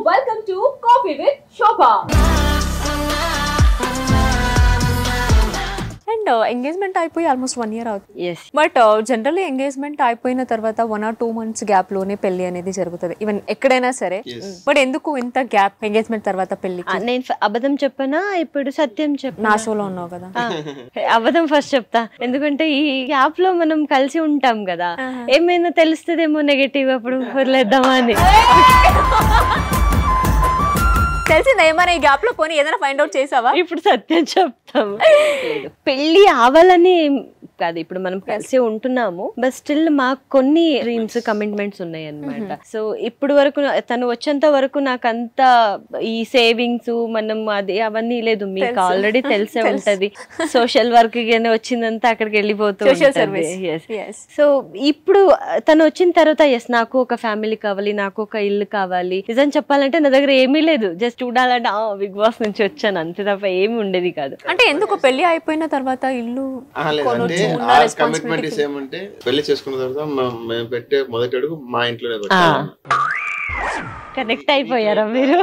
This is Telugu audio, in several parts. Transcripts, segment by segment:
welcome to Coffee with Shobha. And engagement అయిపోయి ఆల్మోస్ట్ 1 year అవుతుంది. Yes. బట్ జనరల్లీ ఎంగేజ్మెంట్ అయిపోయిన తర్వాత 1 or 2 months గ్యాప్ లోనే పెళ్లి అనేది జరుగుతుంది ఈవెన్ ఎక్కడైనా సరే. బట్ ఎందుకు ఇంత గ్యాప్ ఎంగేజ్మెంట్ తర్వాత పెళ్లి? నేను అబద్ధం చెప్పనా ఇప్పుడు సత్యం చెప్పనా? నా షోలో ఉన్నావు కదా. అబద్ధం ఫస్ట్ చెప్తా, ఎందుకంటే ఈ గ్యాప్ లో మనం కలిసి ఉంటాం కదా, ఏమైనా తెలుస్తుందేమో నెగటివ్, అప్పుడు వదిలేద్దామా అని. తెలిసిందా ఏమైనా ఈ గ్యాప్ లో పోనీ ఏదైనా ఫైండ్ అవుట్ చేసావా? ఇప్పుడు సత్యం చెప్తాం. పెళ్లి అవ్వాలని కాదు, ఇప్పుడు మనం కలిసి ఉంటున్నాము, బట్ స్టిల్ మాకు కొన్ని డ్రీమ్స్ కమిట్మెంట్స్ ఉన్నాయి అన్నమాట. సో ఇప్పుడు వరకు తను వచ్చేంత వరకు నాకు అంత ఈ సేవింగ్స్ మనం అది అవన్నీ లేదు. మీకు ఆల్రెడీ తెలిసే ఉంటది, సోషల్ వర్క్ వచ్చిందంతా అక్కడికి వెళ్ళిపోతూ. సో ఇప్పుడు తను వచ్చిన తర్వాత ఎస్ నాకు ఒక ఫ్యామిలీ కావాలి, నాకు ఒక ఇల్లు కావాలి. నిజం చెప్పాలంటే నా దగ్గర ఏమీ లేదు, జస్ట్ చూడాలంటే బిగ్ బాస్ నుంచి వచ్చాను అంతే తప్ప ఏమి ఉండేది కాదు. అంటే ఎందుకు పెళ్లి అయిపోయిన తర్వాత ఇల్లు కమిట్మెంట్ ఏమంటే పెళ్లి చేసుకున్న తర్వాత మేము పెట్టే మొదటి అడుగు మా ఇంట్లోనే పెట్టాలి. కనెక్ట్ అయిపోయారా మీరు?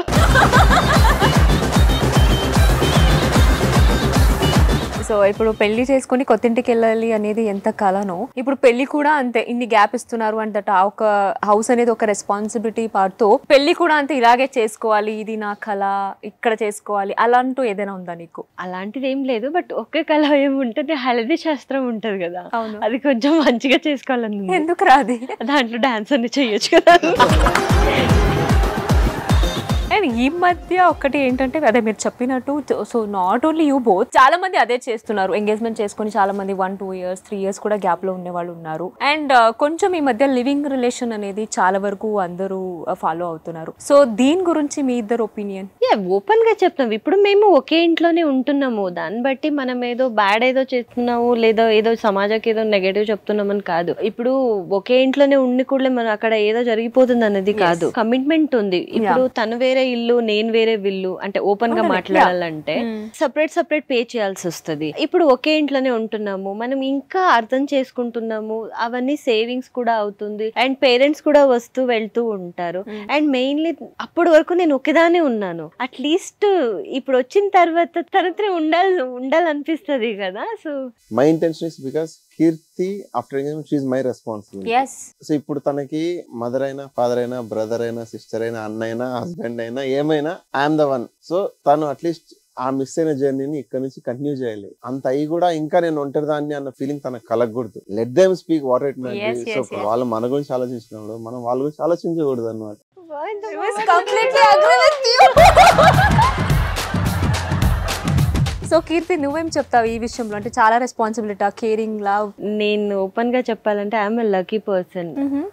సో ఇప్పుడు పెళ్లి చేసుకుని కొత్తింటికి వెళ్ళాలి అనేది ఎంత కలనో, ఇప్పుడు పెళ్లి కూడా అంతే. ఇన్ని గ్యాప్ ఇస్తున్నారు అంటే ఒక హౌస్ అనేది ఒక రెస్పాన్సిబిలిటీ పార్ట్ తో పెళ్లి కూడా అంతే ఇలాగే చేసుకోవాలి, ఇది నా కళ, ఇక్కడ చేసుకోవాలి అలాంటూ ఏదైనా ఉందా నీకు? అలాంటిది ఏం లేదు, బట్ ఒకే కళ ఏముంటుంది, హల్దీ శాస్త్రం ఉంటది కదా, అది కొంచెం మంచిగా చేసుకోవాలని. ఎందుకు రాది? దాంట్లో డాన్స్ అన్ని చెయ్యొచ్చు కదా. అండ్ ఈ మధ్య ఒకటి ఏంటంటే అదే మీరు చెప్పినట్టు, so not only you both, చాలా మంది అదే చేస్తున్నారు. ఎంగేజ్మెంట్ చేసుకుని చాలా మంది 1, 2 years 3 years కూడా గ్యాప్ లో ఉండే వాళ్ళు ఉన్నారు. అండ్ కొంచెం ఈ మధ్య లివింగ్ రిలేషన్ అనేది చాలా వరకు అందరూ ఫాలో అవుతున్నారు. సో దీని గురించి మీ ఇద్దరు ఒపీనియన్? ఓపెన్ గా చెప్తాం, ఇప్పుడు మేము ఒకే ఇంట్లోనే ఉంటున్నాము, దాన్ని బట్టి మనం ఏదో బ్యాడ్ ఏదో చేస్తున్నాము లేదా ఏదో సమాజానికి ఏదో నెగటివ్ చెప్తున్నామని కాదు. ఇప్పుడు ఒకే ఇంట్లోనే ఉండి కూడా మనం అక్కడ ఏదో జరిగిపోతుంది అనేది కాదు, కమిట్మెంట్ ఉంది. ఇప్పుడు తను వేరే ఇల్లు, నేను వేరే ఇల్లు, అంటే ఓపెన్ గా మాట్లాడాలంటే సపరేట్ పే చేయాల్సి వస్తుంది. ఇప్పుడు ఒకే ఇంట్లోనే ఉంటున్నాము, మనం ఇంకా అర్థం చేసుకుంటున్నాము, అవన్నీ సేవింగ్స్ కూడా అవుతుంది, అండ్ పేరెంట్స్ కూడా వస్తూ వెళ్తూ ఉంటారు. అండ్ మెయిన్లీ అప్పటి వరకు నేను ఒకేదానే ఉన్నాను, అట్లీస్ట్ ఇప్పుడు వచ్చిన తర్వాత తనతో ఉండాలనిపిస్తుంది కదా. So my intention is because Keerthi after engagement she is my responsibility. So ఇప్పుడు తనకి మదర్ అయినా, ఫాదర్ అయినా, బ్రదర్ అయినా, సిస్టర్ అయినా, అన్న అయినా, హస్బెండ్ అయినా, ఏమైనా ఐఎమ్ ద వన్. సో తను అట్లీస్ట్ ఆ మిస్ అయిన జర్నీని ఇక్కడ నుంచి కంటిన్యూ చేయాలి. అంత అయి కూడా ఇంకా నేను ఒంటరిదాన్ని అన్న ఫీలింగ్ తనకు కలగకూడదు. Let them speak what it may be. So వాళ్ళు మన గురించి ఆలోచించినప్పుడు మనం వాళ్ళ గురించి ఆలోచించకూడదు అన్నమాట. సో కీర్తి నువ్వేం చెప్తావు ఈ విషయంలో? అంటే చాలా రెస్పాన్సిబిలిటీ, కేరింగ్, లవ్. నేను ఓపెన్ గా చెప్పాలంటే ఐఎమ్ ఎ లక్కీ పర్సన్.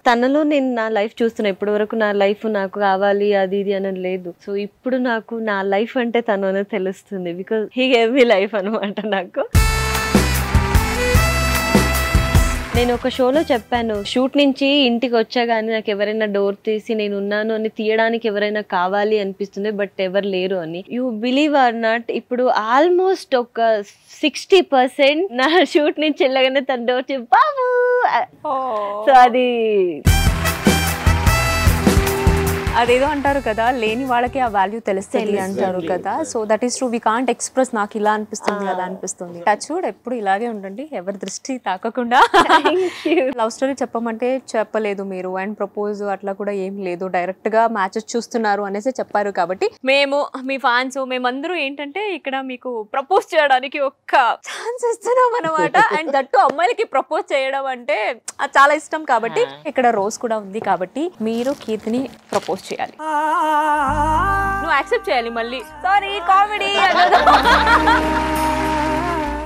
తనలో నేను నా లైఫ్ చూస్తున్నా. ఇప్పటి వరకు నా లైఫ్ నాకు కావాలి అది ఇది అని లేదు. సో ఇప్పుడు నాకు నా లైఫ్ అంటే తను అనేది తెలుస్తుంది, because he gave me life అనమాట. నాకు నేను ఒక షోలో చెప్పాను, షూట్ నుంచి ఇంటికి వచ్చా గానీ నాకు ఎవరైనా డోర్ తీసి నేను ఉన్నాను అని తీయడానికి ఎవరైనా కావాలి అనిపిస్తుంది, బట్ ఎవరు లేరు అని. యూ బిలీవ్ ఆర్ నాట్, ఇప్పుడు ఆల్మోస్ట్ ఒక 60% నా షూట్ నుంచి వెళ్ళగానే తన డోర్ చెప్పి బాబు. సో అదేదో అంటారు కదా, లేని వాళ్ళకి ఆ వాల్యూ తెలుస్తుంది అంటారు కదా. So that is true. We can't express నాకు ఇలా అనిపిస్తుంది అలా అనిపిస్తుంది. చూడు ఎప్పుడు ఇలాగే ఉండండి, ఎవరి దృష్టి తాకకుండా. లవ్ స్టోరీ చెప్పమంటే చెప్పలేదు మీరు, అండ్ ప్రపోజ్ అట్లా కూడా ఏం లేదు, డైరెక్ట్ గా మ్యాచెస్ చూస్తున్నారు అనేసి చెప్పారు. కాబట్టి మేము మీ ఫ్యాన్స్ మేమందరూ ఏంటంటే ఇక్కడ మీకు ప్రపోజ్ చేయడానికి ఒక్క ఛాన్స్ ఇస్తున్నాం అనమాట. అండ్ దట్టు అమ్మాయిలకి ప్రపోజ్ చేయడం అంటే చాలా ఇష్టం కాబట్టి ఇక్కడ రోజ్ కూడా ఉంది కాబట్టి మీరు కీర్తిని ప్రపోజ్ చేయాలి, నువ్వు యాక్సెప్ట్ చేయాలి. మళ్ళీ సారీ కామెడీ.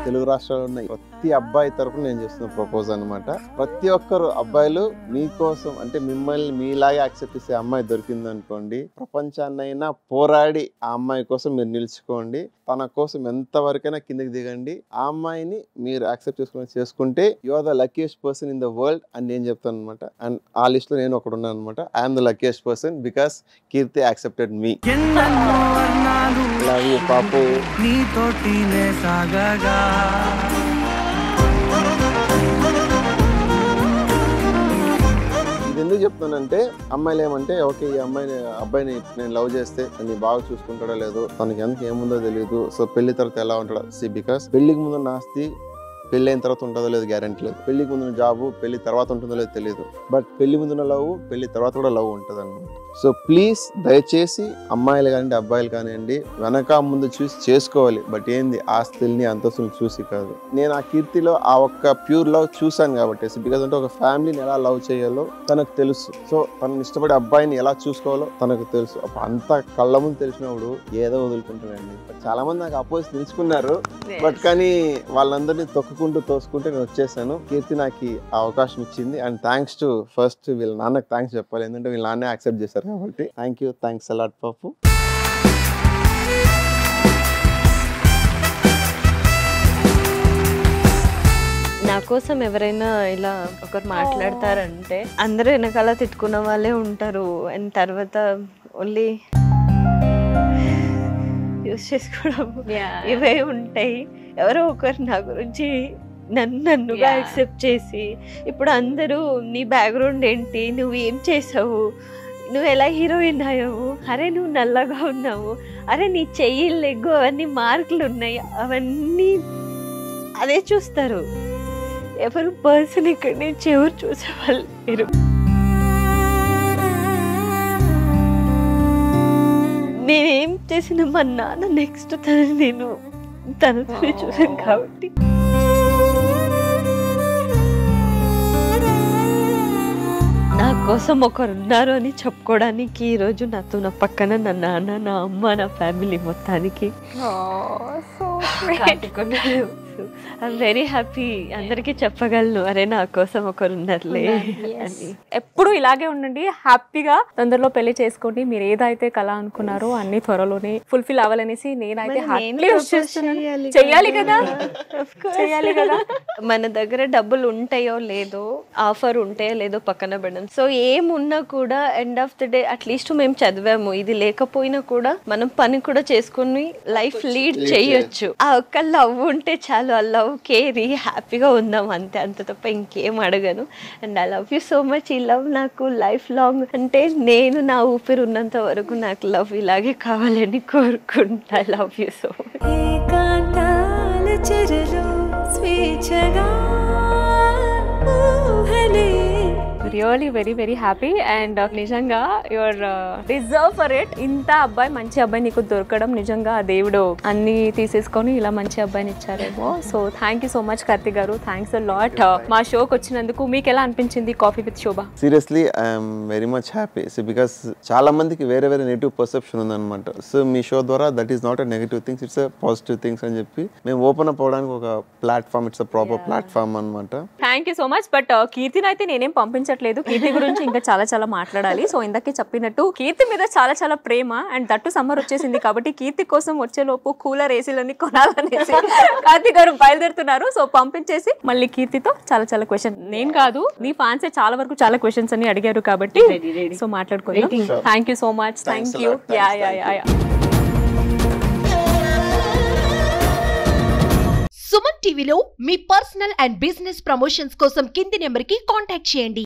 తెలుగు రాష్ట్రాలు ఉన్నాయి ప్రతి అబ్బాయి తరపున నేను చేస్తున్న ప్రపోజ్ అనమాట. ప్రతి ఒక్కరు అబ్బాయిలు మీకోసం, అంటే మిమ్మల్ని మీలాగే యాక్సెప్ట్ చేసే అమ్మాయి దొరికింది అనుకోండి, ప్రపంచాన్నైనా పోరాడి ఆ అమ్మాయి కోసం మీరు నిలుచుకోండి. తన కోసం ఎంతవరకైనా కిందకి దిగండి. ఆ అమ్మాయిని మీరు యాక్సెప్ట్ చేసుకుంటే you are the luckiest person in the world అని నేను చెప్తాను అనమాట. అండ్ ఆ లిస్ట్ లో నేను ఒకడు ఉన్నాను అనమాట. I'm the luckiest person because Keerthi accepted me. Love you పాపు. ఎందుకు చెప్తానంటే అమ్మాయిలు ఏమంటే ఓకే ఈ అబ్బాయిని నేను లవ్ చేస్తే తను బాగా చూసుకుంటాడో లేదో, తనకి ఎంత ఏముందో తెలియదు, సో పెళ్లి తర్వాత ఎలా ఉంటాడో. బికాస్ పెళ్లికి ముందు ఆస్తి పెళ్లి అయిన తర్వాత ఉంటుందో లేదు గ్యారెంటీ లేదు, పెళ్లికి ముందున్న జాబు పెళ్లి తర్వాత ఉంటుందో లేదో తెలియదు, బట్ పెళ్లి ముందున్న లవ్ పెళ్లి తర్వాత కూడా లవ్ ఉంటుంది అన్నమాట. సో ప్లీజ్ దయచేసి అమ్మాయిలు కానివ్వండి అబ్బాయిలు కానివ్వండి వెనక ముందు చూసి చేసుకోవాలి, బట్ ఏంది ఆస్తుల్ని అంతస్తులు చూసి కాదు. నేను ఆ కీర్తిలో ఆ ఒక్క ప్యూర్ లవ్ చూసాను కాబట్టి, బికాజ్ అంటే ఒక ఫ్యామిలీని ఎలా లవ్ చేయాలో తనకు తెలుసు, సో తనని ఇష్టపడే అబ్బాయిని ఎలా చూసుకోవాలో తనకు తెలుసు. అంత కళ్ళ ముందు తెలిసినప్పుడు ఏదో వదులుకుంటానండి. చాలా మంది నాకు అపోజిట్ నిలుచుకున్నారు, బట్ కానీ వాళ్ళందరినీ తోసుకుంటూ నేను వచ్చేసాను. కీర్తి నాకు ఆ అవకాశం ఇచ్చింది, అండ్ థ్యాంక్స్ టు ఫస్ట్ వీళ్ళ నాన్నకు థ్యాంక్స్ చెప్పాలి, ఎందుకంటే వీళ్ళ నాన్నే యాక్సెప్ట్ చేశారు కాబట్టి. థ్యాంక్ యూ, థ్యాంక్స్ అలాట్ పప్పు. నా కోసం ఎవరైనా ఇలా ఒకరు మాట్లాడతారంటే అందరూ వెనకాల తిట్టుకున్న వాళ్ళే ఉంటారు, అండ్ తర్వాత ఓన్లీ యూస్ చేసుకోవడం ఇవే ఉంటాయి. ఎవరో ఒకరు నా గురించి నన్నుగా యాక్సెప్ట్ చేసి, ఇప్పుడు అందరూ నీ బ్యాక్గ్రౌండ్ ఏంటి, నువ్వు ఏం చేసావు, నువ్వు ఎలా హీరోయిన్ అయ్యావు, అరే నువ్వు నల్లగా ఉన్నావు, అరే నీ చెయ్యి లెగ్గు అవన్నీ మార్కులు ఉన్నాయి, అవన్నీ అదే చూస్తారు. ఎవరు పర్సన్ ఇక్కడ నుంచి ఎవరు చూసేవాళ్ళు లేరు. నేనేం చేసిన మా నాన్న నెక్స్ట్ తనతోనే చూసాను కాబట్టి నా కోసం ఒకరు ఉన్నారు అని చెప్పుకోవడానికి ఈరోజు నాతో నా పక్కన నా నాన్న, నా అమ్మ, నా ఫ్యామిలీ మొత్తానికి ఐఎమ్ వెరీ హ్యాపీ. అందరికీ చెప్పగలను అరే నా కోసం ఒకరు ఉన్నారులే అని. ఎప్పుడు ఇలాగే ఉండండి, హ్యాపీగా తొందరలో పెళ్లి చేసుకోండి. మీరు ఏదైతే కళ అనుకున్నారో అన్ని త్వరలోనే ఫుల్ఫిల్ అవ్వాలనేసి నేనైతే చెయ్యాలి కదా. మన దగ్గర డబ్బులు ఉంటాయో లేదో, ఆఫర్ ఉంటాయో లేదో పక్కన పెడదాం. సో ఏమున్నా కూడా end of the day at least మేము చదివాము, ఇది లేకపోయినా కూడా మనం పని కూడా చేసుకుని లైఫ్ లీడ్ చేయొచ్చు. ఆ ఒక్క లవ్ ఉంటే చాలు, ఆ లవ్ కేరీ హ్యాపీగా ఉందాం అంతే, అంత తప్ప ఇంకేం అడగను. And I love you so much. ఈ లవ్ నాకు లైఫ్ లాంగ్, అంటే నేను నా ఊపిరి ఉన్నంత వరకు నాకు లవ్ ఇలాగే కావాలని కోరుకుంటా. I love you so much. Really very very happy and నిజంగా యువర్ డిజర్వ్ ఫర్ ఇట్. ఇంత అబ్బాయి, మంచి అబ్బాయి నీకు దొరకడం నిజంగా దేవుడు అన్ని తీసేసుకొని ఇలా మంచి అబ్బాయిని ఇచ్చారేమో. So thank you so much Karthik garu, thanks a lot మా షోకి వచ్చినందుకు. మీకు ఎలా అనిపించింది coffee with Shobha? Seriously I'm very much happy. So because చాలా మందికి వేరే వేరే నెగిటివ్ పర్సెప్షన్ ఉందన్నమాట. సో మీ షో ద్వారా that is not a negative things, it's a positive things అని చెప్పి మేము ఓపెన్ అప్ అవడానికి ఒక platform, it's a proper platform అనమాట. Thank you so much. But కీర్తిని అయితే నేనేం పంపించట్లేదు, కీర్తి గురించి ఇంకా చాలా మాట్లాడాలి. సో ఇందాకే చెప్పినట్టు కీర్తి మీద చాలా ప్రేమ, అండ్ దట్టు సమ్మర్ వచ్చేసింది కాబట్టి కీర్తి కోసం వచ్చేలోపు కూలర్ ఏసీలన్నీ కొనాలనేసి కార్తిక్ గారు బయలుదేరుతున్నారు. సో పంపించేసి మళ్ళీ కీర్తితో చాలా క్వశ్చన్, నేను కాదు నీ ఫ్యాన్స్ చాలా వరకు చాలా క్వశ్చన్స్ అని అడిగారు కాబట్టి సో మాట్లాడుకుందాం. Thank you so much. Thank you. Yeah. Suman టీవీలో మీ పర్సనల్ అండ్ బిజినెస్ ప్రమోషన్స్ కోసం కింది నెంబర్కి కాంటాక్ట్ చేయండి.